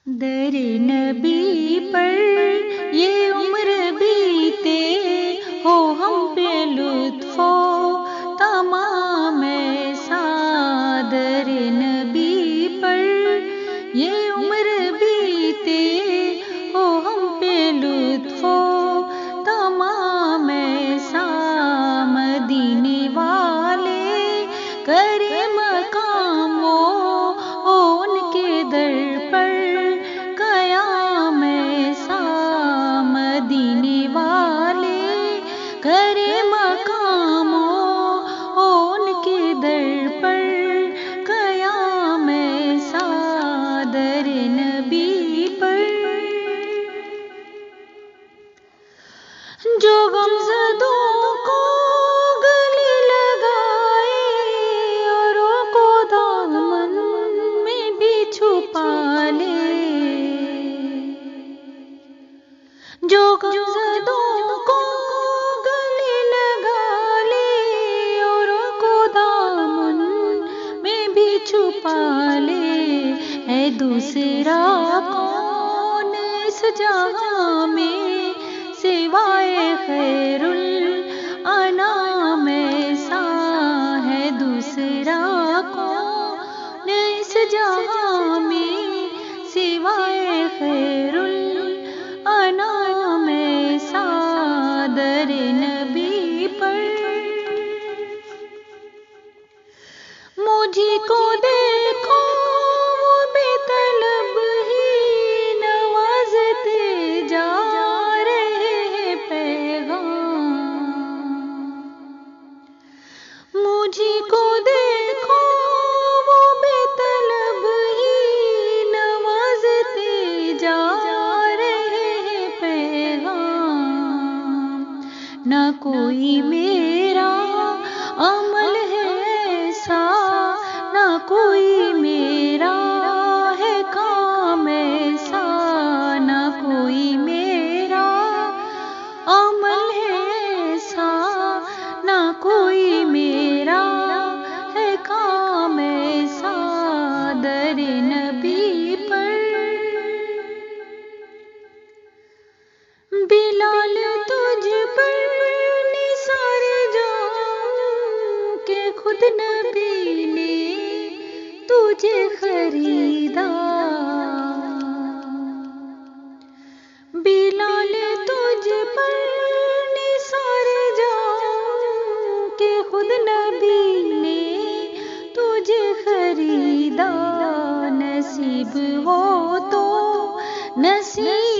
در نبی پر یہ عمر بیتے ہو ہم پہ لطف و تمام ایسا، در نبی پر یہ عمر بیتے ہو ہم پہ لطف و تمام ایسا، مدینے والے کرے مقام و ان کے در پر قیام ایسا، مدینے والے کرے مقام و ان کے در پر قیام ایسا، در نبی پر جو غمزدوں کو گلے لگائے اوروں کو دامن میں بھی چھپا لے، جو غمزدوں کو گلے لگا لے اوروں کو دامن میں بھی چھپا لے، ہے دوسرا کون اس جہاں میں سوائے خیر الانام ایسا، ہے دوسرا کون اس جہاں میں سوائے خیر الانام ایسا، در نبی پر مجھے کو دیکھو وہ بے طلب ہی نوازتے جا رہے پیغام، مجھے کو دیکھو وہ بے طلب ہی نوازتے جا رہے پیغام، نہ کوئی میرا عمل ہے ایسا، نہ کوئی میرا ہے کام ایسا، نہ کوئی میرا عمل ہے ایسا، نہ کوئی میرا ہے کام ایسا، در نبی پر بلال تجھ پر نثار جاؤں کہ خود نبی نے تجھے خریدا، بلال تجھ پر نثار جاؤں کہ خود نبی نے تجھے خریدا، نصیب ہو تو نصیب